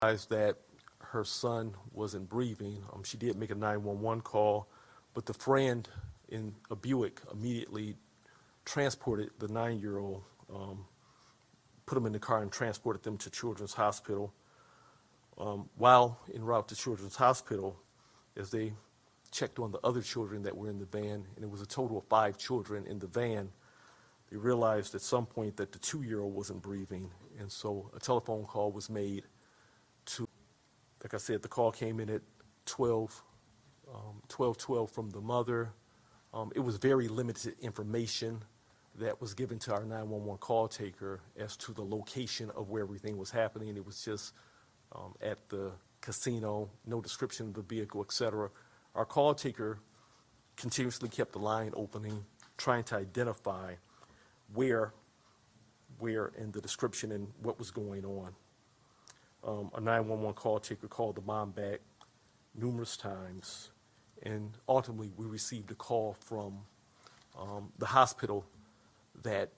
realized that her son wasn't breathing. She did make a 911 call, but the friend in a Buick immediately transported the 9-year-old, put him in the car and transported them to Children's Hospital. While en route to Children's Hospital, as they checked on the other children that were in the van, and it was a total of 5 children in the van, they realized at some point that the 2-year-old wasn't breathing, and so a telephone call was made to, like I said, the call came in at 12:12 from the mother. It was very limited information that was given to our 911 call taker as to the location of where everything was happening. It was just at the casino, no description of the vehicle, etc. Our call taker continuously kept the line opening, trying to identify where in the description and what was going on. A 911 call taker called the mom back numerous times, and ultimately we received a call from the hospital that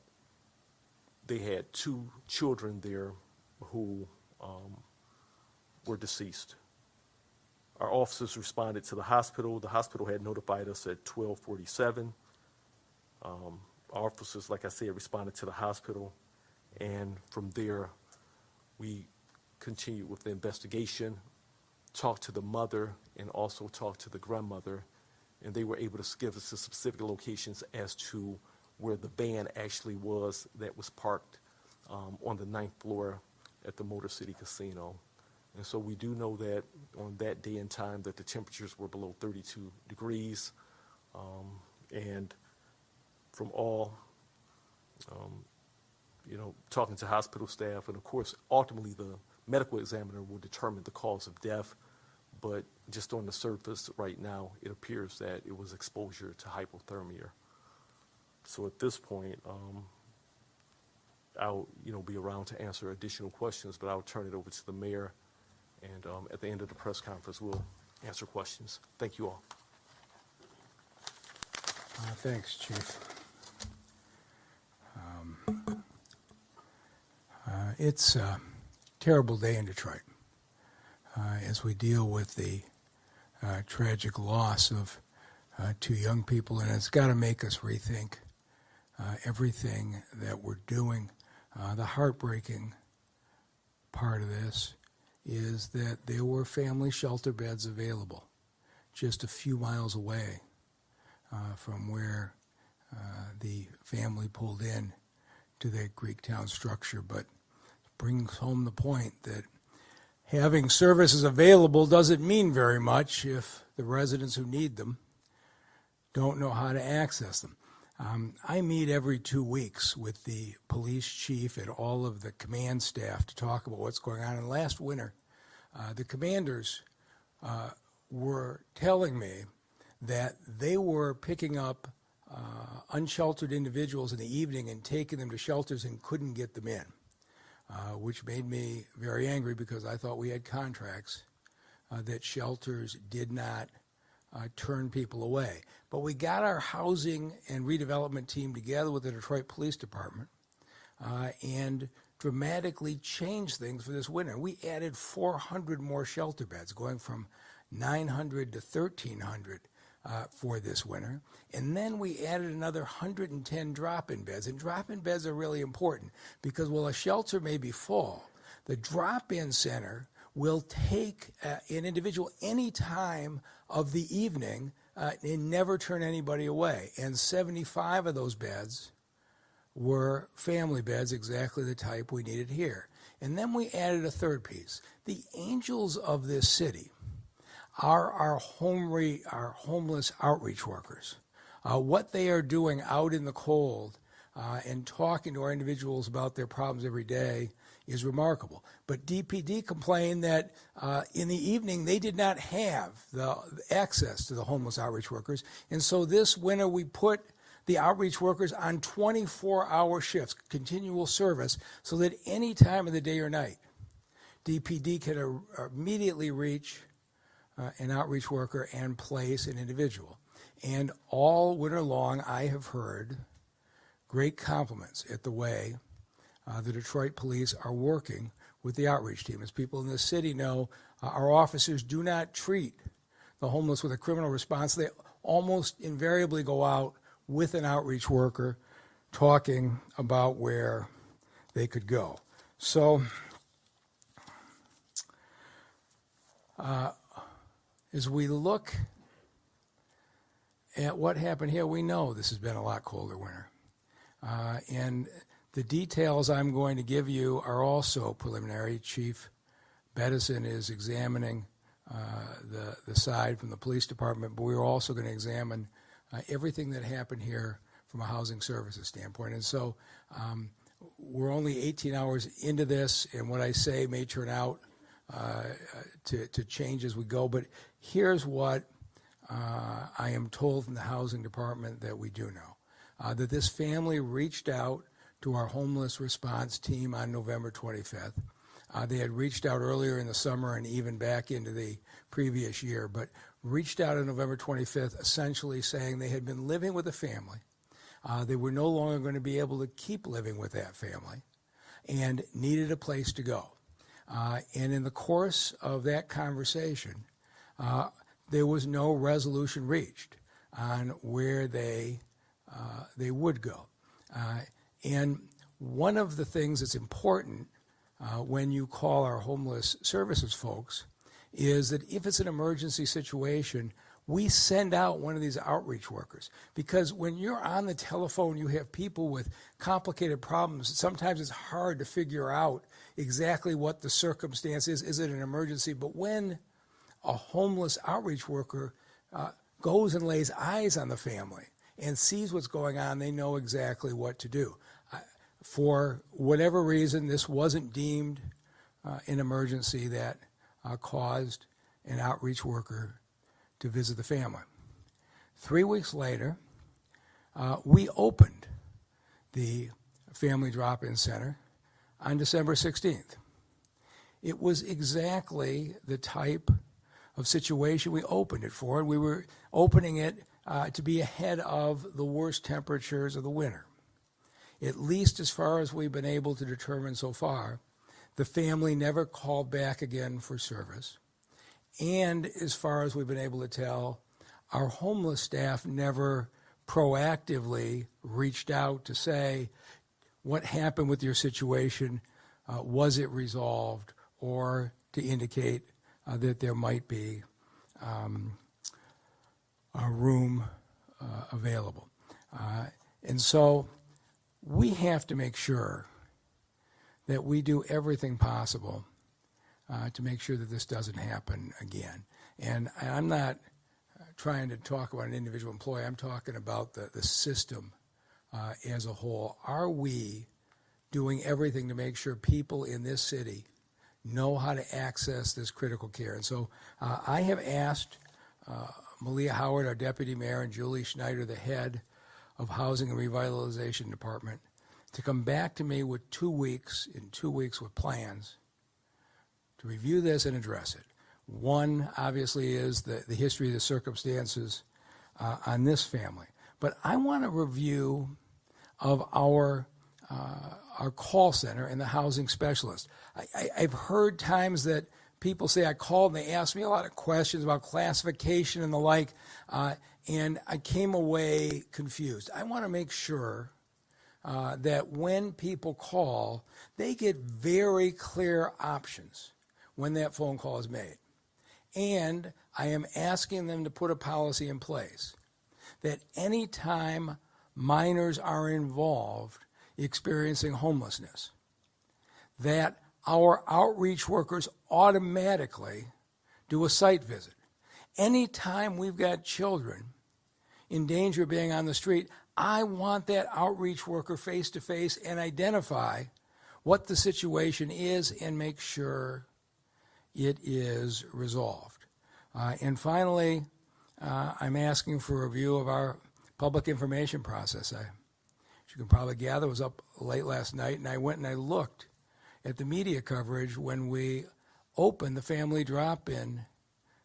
they had 2 children there who were deceased. Our officers responded to the hospital. The hospital had notified us at 12:47. Our officers, like I said, responded to the hospital, and from there we continued with the investigation, talked to the mother, and also talked to the grandmother, and they were able to give us the specific locations as to where the van actually was that was parked on the 9th floor at the Motor City Casino. And so we do know that on that day and time that the temperatures were below 32 degrees, and from all, talking to hospital staff, and of course, ultimately the medical examiner will determine the cause of death, but just on the surface right now, it appears that it was exposure to hypothermia. So at this point, I'll be around to answer additional questions, but I'll turn it over to the mayor, and at the end of the press conference, we'll answer questions. Thank you all. Thanks, Chief. It's a terrible day in Detroit as we deal with the tragic loss of 2 young people, and it's got to make us rethink everything that we're doing. The heartbreaking part of this is that there were family shelter beds available just a few miles away from where the family pulled in to that Greektown structure, but brings home the point that having services available doesn't mean very much if the residents who need them don't know how to access them. I meet every 2 weeks with the police chief and all of the command staff to talk about what's going on. And last winter, the commanders were telling me that they were picking up unsheltered individuals in the evening and taking them to shelters and couldn't get them in, which made me very angry because I thought we had contracts that shelters did not turn people away. But we got our housing and redevelopment team together with the Detroit Police Department and dramatically changed things for this winter. We added 400 more shelter beds, going from 900 to 1,300 for this winter. And then we added another 110 drop-in beds. And drop-in beds are really important because while a shelter may be full, the drop-in center will take an individual any time of the evening and never turn anybody away. And 75 of those beds were family beds, exactly the type we needed here. And then we added a third piece. The angels of this city are our homeless outreach workers. What they are doing out in the cold and talking to our individuals about their problems every day is remarkable. But DPD complained that in the evening they did not have the access to the homeless outreach workers. And so this winter we put the outreach workers on 24-hour shifts, continual service, so that any time of the day or night, DPD can immediately reach an outreach worker and place an individual. And all winter long, I have heard great compliments at the way the Detroit police are working with the outreach team. As people in this city know, our officers do not treat the homeless with a criminal response. They almost invariably go out with an outreach worker talking about where they could go. So as we look at what happened here, we know this has been a lot colder winter. And the details I'm going to give you are also preliminary. Chief Bedison is examining the side from the police department, but we're also going to examine everything that happened here from a housing services standpoint. And so we're only 18 hours into this, and what I say may turn out to change as we go. But here's what I am told from the housing department that we do know. That this family reached out to our homeless response team on November 25th. They had reached out earlier in the summer and even back into the previous year, but reached out on November 25th essentially saying they had been living with a family. They were no longer going to be able to keep living with that family and needed a place to go. And in the course of that conversation, there was no resolution reached on where they would go. And one of the things that's important when you call our homeless services folks is that if it's an emergency situation, we send out one of these outreach workers. Because when you're on the telephone, you have people with complicated problems. Sometimes it's hard to figure out exactly what the circumstance is. Is it an emergency? But when a homeless outreach worker goes and lays eyes on the family and sees what's going on, they know exactly what to do. For whatever reason, this wasn't deemed an emergency that caused an outreach worker to visit the family. 3 weeks later, we opened the Family Drop-In Center on December 16th. It was exactly the type of situation we opened it for. We were opening it to be ahead of the worst temperatures of the winter. At least as far as we've been able to determine so far, the family never called back again for service. And as far as we've been able to tell, our homeless staff never proactively reached out to say, what happened with your situation? Was it resolved? Or to indicate that there might be a room available. And so we have to make sure that we do everything possible to make sure that this doesn't happen again. And I'm not trying to talk about an individual employee. I'm talking about the system as a whole. Are we doing everything to make sure people in this city know how to access this critical care? And so I have asked Malia Howard, our deputy mayor, and Julie Schneider, the head of Housing and Revitalization Department, to come back to me with 2 weeks, in 2 weeks with plans to review this and address it. One, obviously, is the history of the circumstances on this family. But I want a review of our call center and the housing specialist. I've heard times that people say, I called and they asked me a lot of questions about classification and the like, and I came away confused. I want to make sure that when people call, they get very clear options when that phone call is made. And I am asking them to put a policy in place that anytime minors are involved experiencing homelessness, that our outreach workers automatically do a site visit. Anytime we've got children in danger of being on the street, I want that outreach worker face to face and identify what the situation is and make sure it is resolved. And finally, I'm asking for a review of our public information process. As you can probably gather, I was up late last night and I went and I looked at the media coverage when we opened the Family Drop-In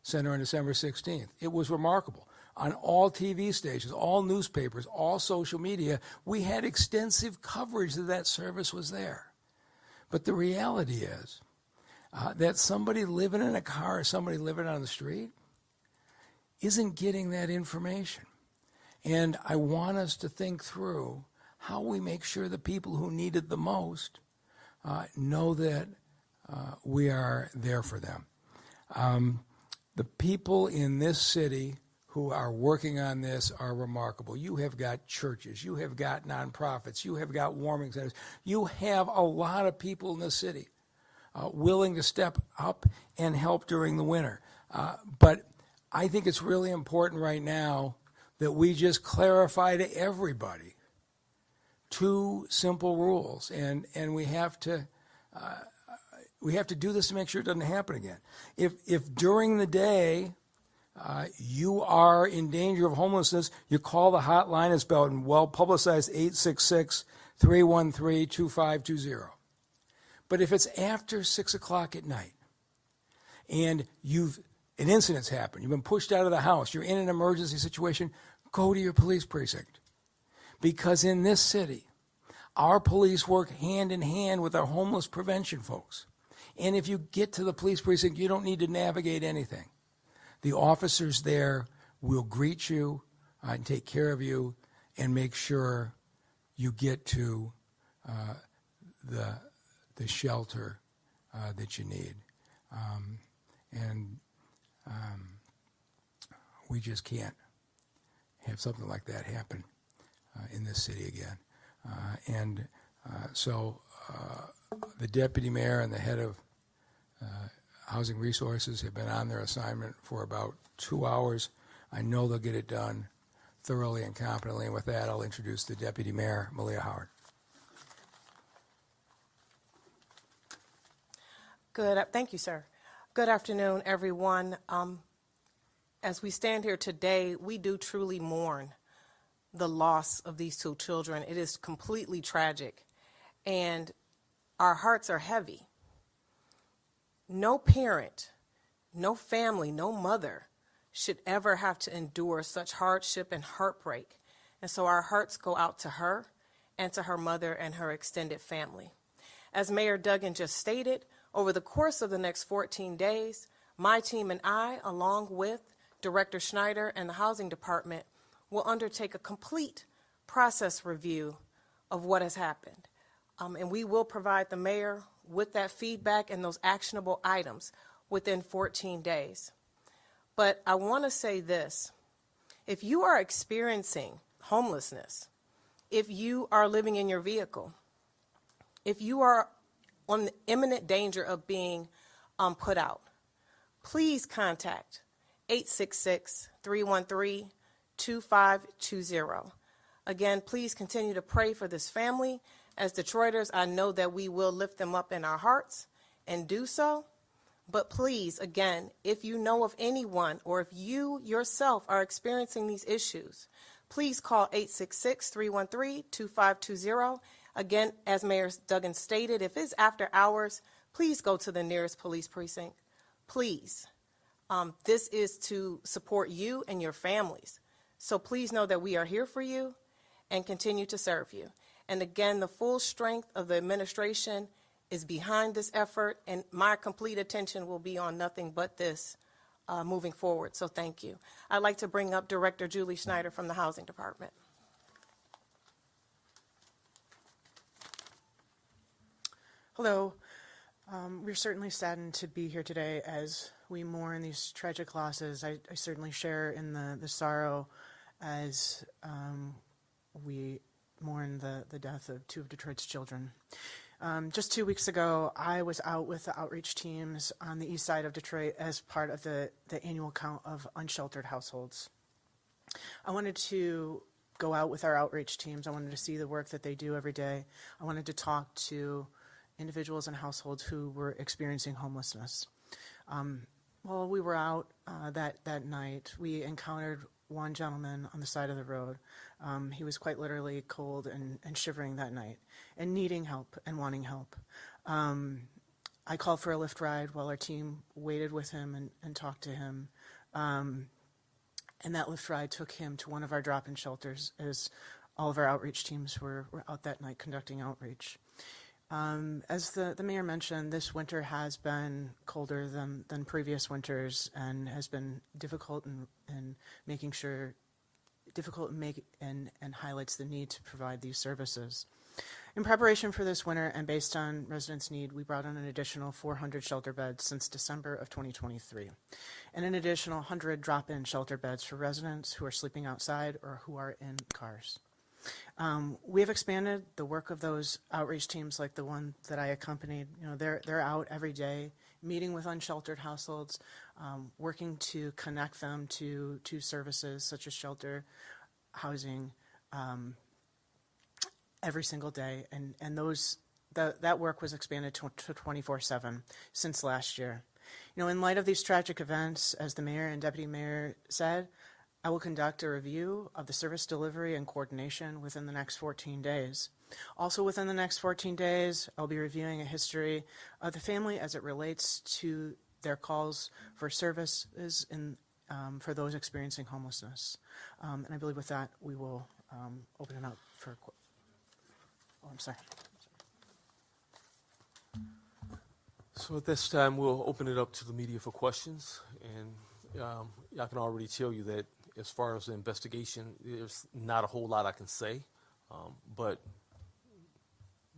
Center on December 16th. It was remarkable. On all TV stations, all newspapers, all social media, we had extensive coverage that that service was there. But the reality is that somebody living in a car or somebody living on the street isn't getting that information. And I want us to think through how we make sure the people who need it the most know that we are there for them. The people in this city who are working on this are remarkable. You have got churches, you have got nonprofits, you have got warming centers. You have a lot of people in this city willing to step up and help during the winter. But I think it's really important right now that we just clarify to everybody two simple rules, and we have to do this to make sure it doesn't happen again. If during the day you are in danger of homelessness, you call the hotline. It's been well publicized, 866-313-2520. But if it's after 6 o'clock at night and an incident's happened, you've been pushed out of the house, you're in an emergency situation, go to your police precinct. Because in this city, our police work hand in hand with our homeless prevention folks. And if you get to the police precinct, you don't need to navigate anything. The officers there will greet you and take care of you and make sure you get to the shelter that you need. We just can't have something like that happen in this city again. So the deputy mayor and the head of Housing Resources have been on their assignment for about 2 hours. I know they'll get it done thoroughly and competently. And with that, I'll introduce the deputy mayor, Malia Howard. Thank you, sir. Good afternoon, everyone. As we stand here today, we do truly mourn the loss of these two children. It is completely tragic, and our hearts are heavy. No parent, no family, no mother should ever have to endure such hardship and heartbreak. And so our hearts go out to her and to her mother and her extended family. As Mayor Duggan just stated, over the course of the next 14 days, my team and I, along with Director Schneider and the Housing Department, will undertake a complete process review of what has happened. And we will provide the mayor with that feedback and those actionable items within 14 days. But I want to say this. If you are experiencing homelessness, if you are living in your vehicle, if you are on the imminent danger of being put out, please contact 866-313-2520. Again, please continue to pray for this family. As Detroiters, I know that we will lift them up in our hearts and do so. But please, again, if you know of anyone or if you yourself are experiencing these issues, please call 866-313-2520. Again, as Mayor Duggan stated, if it's after hours, please go to the nearest police precinct. Please. This is to support you and your families. So please know that we are here for you and continue to serve you. And again, the full strength of the administration is behind this effort, and my complete attention will be on nothing but this moving forward. So thank you. I'd like to bring up Director Julie Schneider from the Housing Department. Hello. We're certainly saddened to be here today as we mourn these tragic losses. I certainly share in the sorrow as we mourn the death of two of Detroit's children. Just 2 weeks ago, I was out with the outreach teams on the east side of Detroit as part of the annual count of unsheltered households. I wanted to go out with our outreach teams. I wanted to see the work that they do every day. I wanted to talk to individuals and households who were experiencing homelessness. While we were out that night, we encountered one gentleman on the side of the road. He was quite literally cold and shivering that night and needing help and wanting help. I called for a Lyft ride while our team waited with him and talked to him. And that Lyft ride took him to one of our drop-in shelters as all of our outreach teams were out that night conducting outreach. As the mayor mentioned, this winter has been colder than previous winters and has been difficult in making sure, and highlights the need to provide these services. In preparation for this winter and based on residents' need, we brought on an additional 400 shelter beds since December of 2023, and an additional 100 drop-in shelter beds for residents who are sleeping outside or who are in cars. We have expanded the work of those outreach teams like the one that I accompanied. You know, they're out every day, meeting with unsheltered households, working to connect them to services such as shelter, housing, every single day, and that work was expanded to 24/7 since last year. You know, in light of these tragic events, as the mayor and deputy mayor said, I will conduct a review of the service delivery and coordination within the next 14 days. Also within the next 14 days, I'll be reviewing a history of the family as it relates to their calls for services for those experiencing homelessness. And I believe with that, we will open it up for Oh, I'm sorry. So at this time, we'll open it up to the media for questions. And I can already tell you that as far as the investigation, there's not a whole lot I can say. But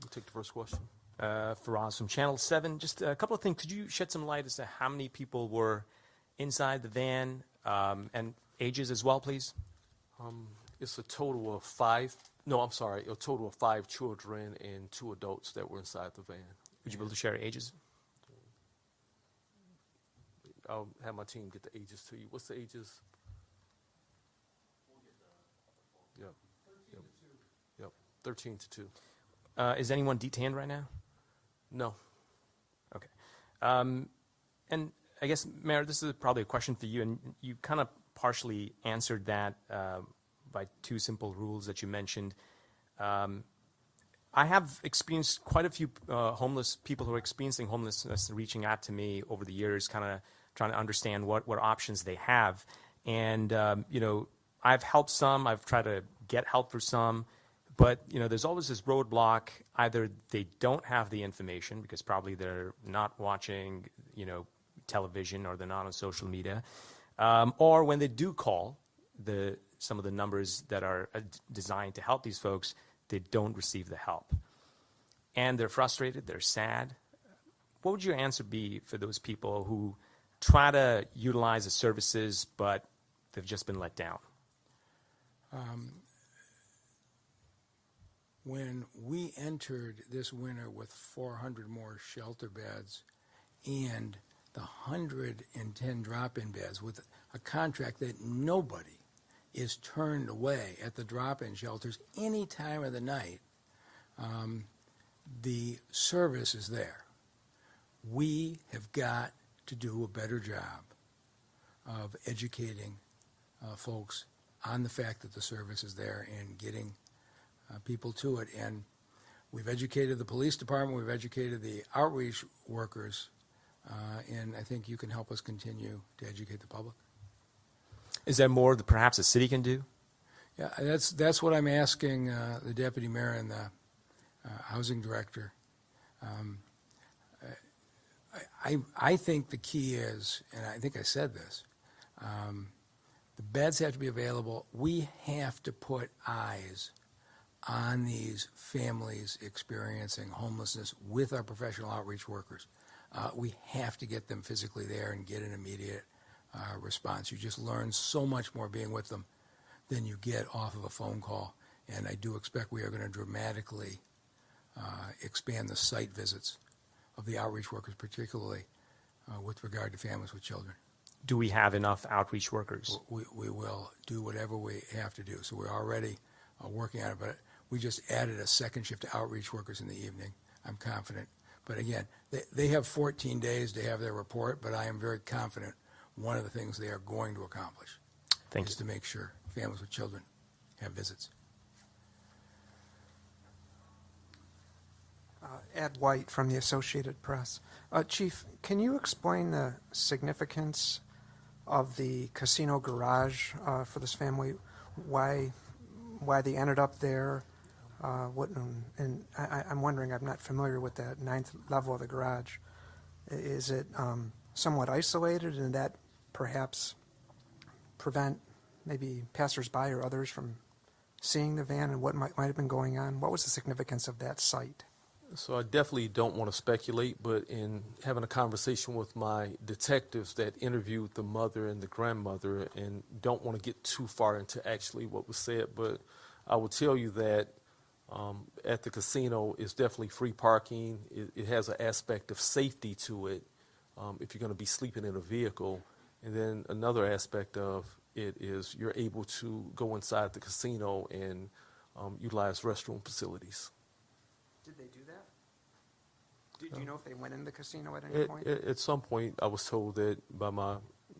we'll take the first question. Faraz from Channel 7. Just a couple of things. Could you shed some light as to how many people were inside the van and ages as well, please? It's a total of a total of 5 children and 2 adults that were inside the van. Would you be able to share ages? I'll have my team get the ages to you. What's the ages? Yep. 13 to 2. Is anyone detained right now? No. Okay. And I guess, Mayor, this is probably a question for you, and you kind of partially answered that by 2 simple rules that you mentioned. I have experienced quite a few homeless people who are experiencing homelessness reaching out to me over the years, kind of trying to understand what options they have. And, you know, I've helped some. I've tried to get help for some. But, you know, there's always this roadblock. Either they don't have the information because probably they're not watching, you know, television or they're not on social media. Or when they do call some of the numbers that are designed to help these folks, they don't receive the help. And they're frustrated, they're sad. What would your answer be for those people who try to utilize the services, but they've just been let down? When we entered this winter with 400 more shelter beds and the 110 drop-in beds with a contract that nobody is turned away at the drop-in shelters any time of the night, the service is there. We have got to do a better job of educating folks on the fact that the service is there and getting people to it. And we've educated the police department, we've educated the outreach workers, and I think you can help us continue to educate the public. Is there more that perhaps the city can do? Yeah, that's what I'm asking the deputy mayor and the housing director. I think the key is, and I think I said this, the beds have to be available. We have to put eyes on these families experiencing homelessness with our professional outreach workers. We have to get them physically there and get an immediate response. You just learn so much more being with them than you get off of a phone call. And I do expect we are going to dramatically expand the site visits of the outreach workers, particularly with regard to families with children. Do we have enough outreach workers? We will do whatever we have to do. So we're already working on it, but we just added a second shift to outreach workers in the evening. I'm confident. But again, they have 14 days to have their report, but I am very confident one of the things they are going to accomplish is to make sure families with children have visits. Ed White from the Associated Press. Chief, can you explain the significance of the casino garage for this family? Why they ended up there? And I'm wondering, I'm not familiar with that ninth level of the garage. Is it somewhat isolated, and that perhaps prevent maybe passersby or others from seeing the van and what might have been going on? What was the significance of that site? So I definitely don't want to speculate, but in having a conversation with my detectives that interviewed the mother and the grandmother, and don't want to get too far into actually what was said, but I will tell you that at the casino is definitely free parking. It has an aspect of safety to it if you're going to be sleeping in a vehicle. And then another aspect of it is you're able to go inside the casino and utilize restroom facilities. Did they do that? Do you know if they went in the casino at any point? At some point, I was told that by my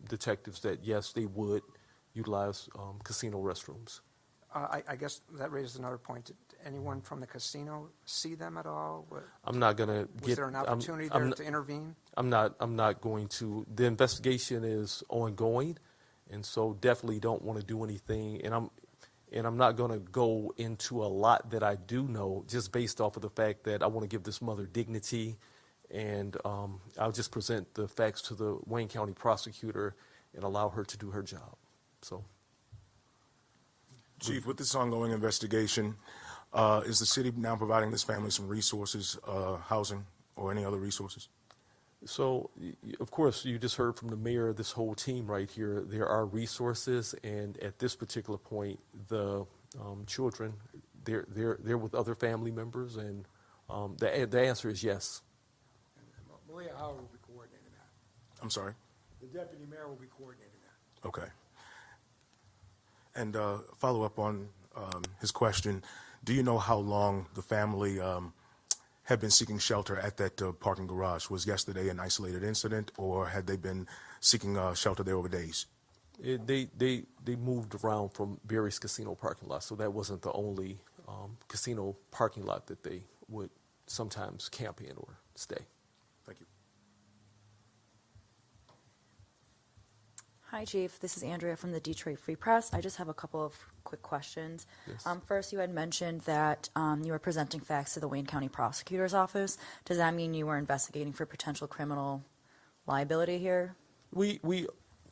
detectives that yes, they would utilize casino restrooms. I guess that raises another point. Did anyone from the casino see them at all? I'm not going to get. Was there an opportunity there to intervene? I'm not going to. The investigation is ongoing, and so definitely don't want to do anything. And I'm not going to go into a lot that I do know, just based off of the fact that I want to give this mother dignity, and I'll just present the facts to the Wayne County prosecutor and allow her to do her job. So. Chief, with this ongoing investigation, is the city now providing this family some resources, housing, or any other resources? So, of course, you just heard from the mayor, this whole team right here, there are resources, and at this particular point, the children, they're with other family members, and the answer is yes. Malia Howard will be coordinating that. I'm sorry? The deputy mayor will be coordinating that. Okay. And follow up on his question, do you know how long the family had been seeking shelter at that parking garage? Was yesterday an isolated incident, or had they been seeking shelter there over days? They moved around from various casino parking lots, so that wasn't the only casino parking lot that they would sometimes camp in or stay. Thank you. Hi, Chief. This is Andrea from the Detroit Free Press. I just have a couple of quick questions. Yes. First, you had mentioned that you were presenting facts to the Wayne County Prosecutor's Office. Does that mean you were investigating for potential criminal liability here? We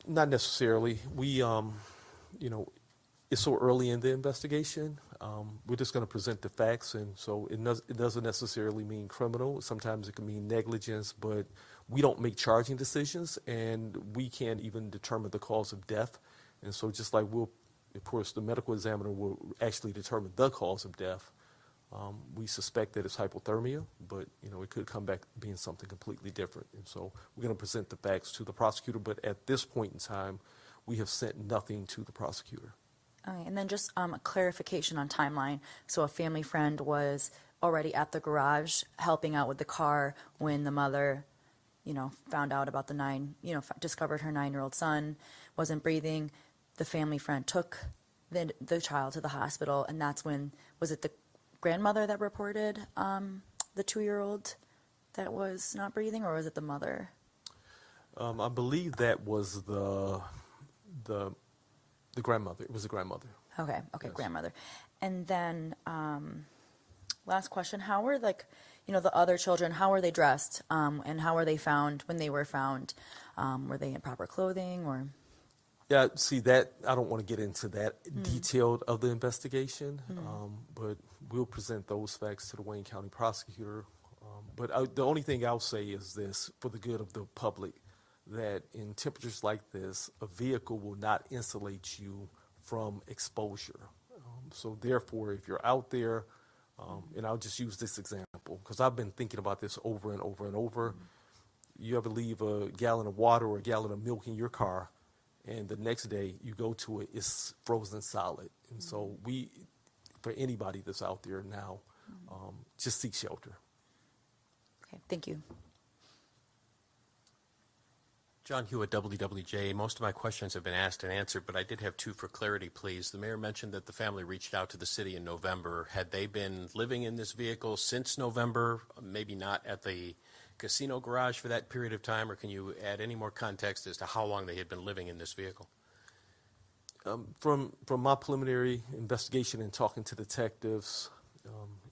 not necessarily. We it's so early in the investigation. We're just going to present the facts, and so it doesn't necessarily mean criminal. Sometimes it can mean negligence, but we don't make charging decisions, and we can't even determine the cause of death. And so just like of course, the medical examiner will actually determine the cause of death. We suspect that it's hypothermia, but it could come back being something completely different. And so we're going to present the facts to the prosecutor, but at this point in time, we have sent nothing to the prosecutor. Okay, and then just a clarification on timeline. So a family friend was already at the garage helping out with the car when the mother, found out about discovered her 9-year-old son wasn't breathing. The family friend took the child to the hospital, and that's when, was it the grandmother that reported the 2-year-old that was not breathing, or was it the mother? I believe that was the grandmother. It was the grandmother. Okay, Yes. grandmother. And then last question, how were the other children, how were they dressed, and how were they found when they were found? Were they in proper clothing, or? Yeah, see that, I don't want to get into that detailed of the investigation, but we'll present those facts to the Wayne County prosecutor. But the only thing I'll say is this, for the good of the public, that in temperatures like this, a vehicle will not insulate you from exposure. So therefore, if you're out there, and I'll just use this example, because I've been thinking about this over and over and over. You ever leave a gallon of water or a gallon of milk in your car, and the next day you go to it, it's frozen solid. And so for anybody that's out there now, just seek shelter. Okay, thank you. John Hewitt, WWJ. Most of my questions have been asked and answered, but I did have two for clarity, please. The mayor mentioned that the family reached out to the city in November. Had they been living in this vehicle since November, maybe not at the casino garage for that period of time, or can you add any more context as to how long they had been living in this vehicle? From my preliminary investigation and talking to detectives,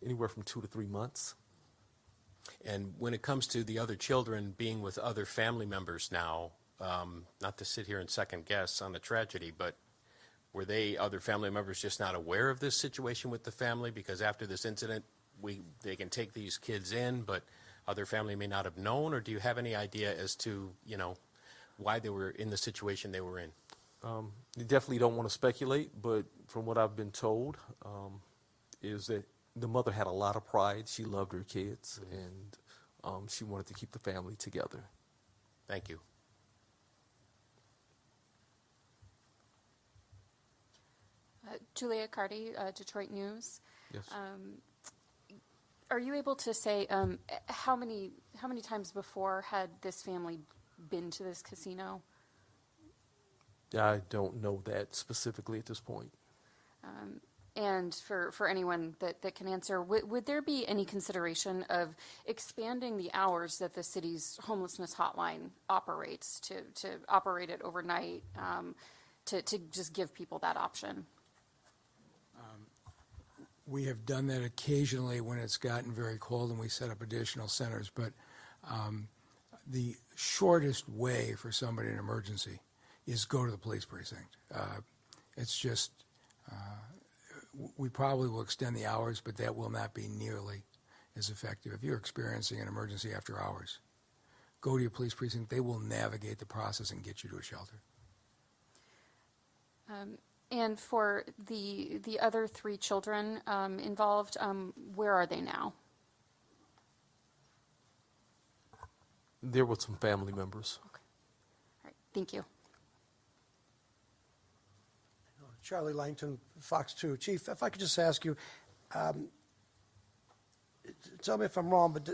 anywhere from 2 to 3 months. And when it comes to the other children being with other family members now, not to sit here and second guess on the tragedy, but were they other family members just not aware of this situation with the family? Because after this incident, they can take these kids in, but other family may not have known, or do you have any idea as to, why they were in the situation they were in? You definitely don't want to speculate, but from what I've been told, is that the mother had a lot of pride. She loved her kids, and she wanted to keep the family together. Thank you. Julia Cardi, Detroit News. Yes. Are you able to say how many times before had this family been to this casino? I don't know that specifically at this point. And for anyone that can answer, would there be any consideration of expanding the hours that the city's homelessness hotline operates to operate it overnight, to just give people that option? We have done that occasionally when it's gotten very cold and we set up additional centers, but the shortest way for somebody in an emergency is go to the police precinct. It's just, we probably will extend the hours, but that will not be nearly as effective. If you're experiencing an emergency after hours, go to your police precinct. They will navigate the process and get you to a shelter. And for the other 3 children involved, where are they now? There were some family members. Okay. All right. Thank you. Charlie Langton, Fox 2. Chief, if I could just ask you, tell me if I'm wrong, but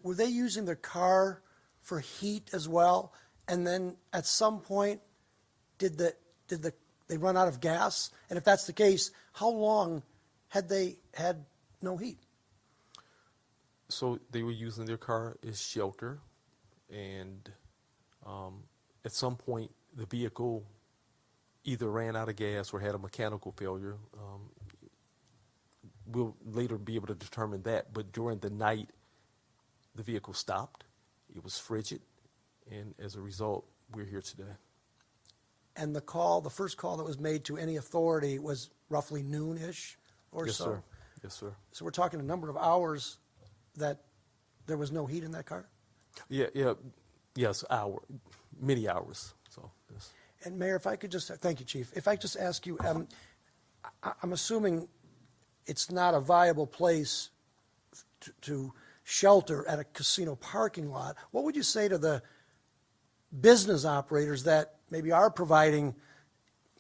were they using their car for heat as well? And then at some point, did they run out of gas? And if that's the case, how long had they had no heat? So they were using their car as shelter, and at some point the vehicle either ran out of gas or had a mechanical failure. We'll later be able to determine that, but during the night the vehicle stopped. It was frigid, and as a result, we're here today. And the first call that was made to any authority was roughly noon-ish or Yes, so? sir. Yes, sir. So we're talking a number of hours that there was no heat in that car? Yes, many hours. So, yes. And Mayor, if I could just, thank you, Chief. If I could just ask you, I'm assuming it's not a viable place to shelter at a casino parking lot. What would you say to the business operators that maybe are providing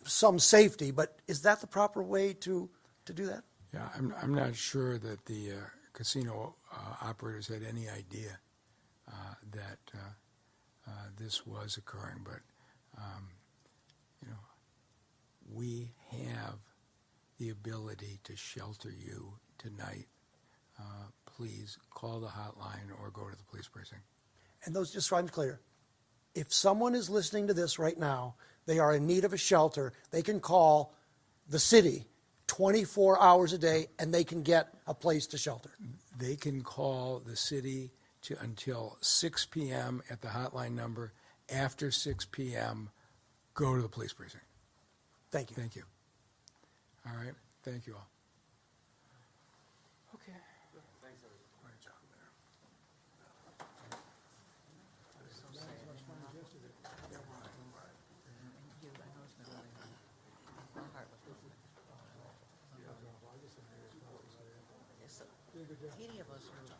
some safety, but is that the proper way to do that? Yeah, I'm not sure that the casino operators had any idea that this was occurring, but we have the ability to shelter you tonight. Please call the hotline or go to the police precinct. And those, just so I'm clear, if someone is listening to this right now, they are in need of a shelter, they can call the city 24 hours a day and they can get a place to shelter. They can call the city until 6 p.m. at the hotline number. After 6 p.m., go to the police precinct. Thank you. Thank you. All right. Thank you all. Okay. Thanks, everybody. Great job there. Any of us who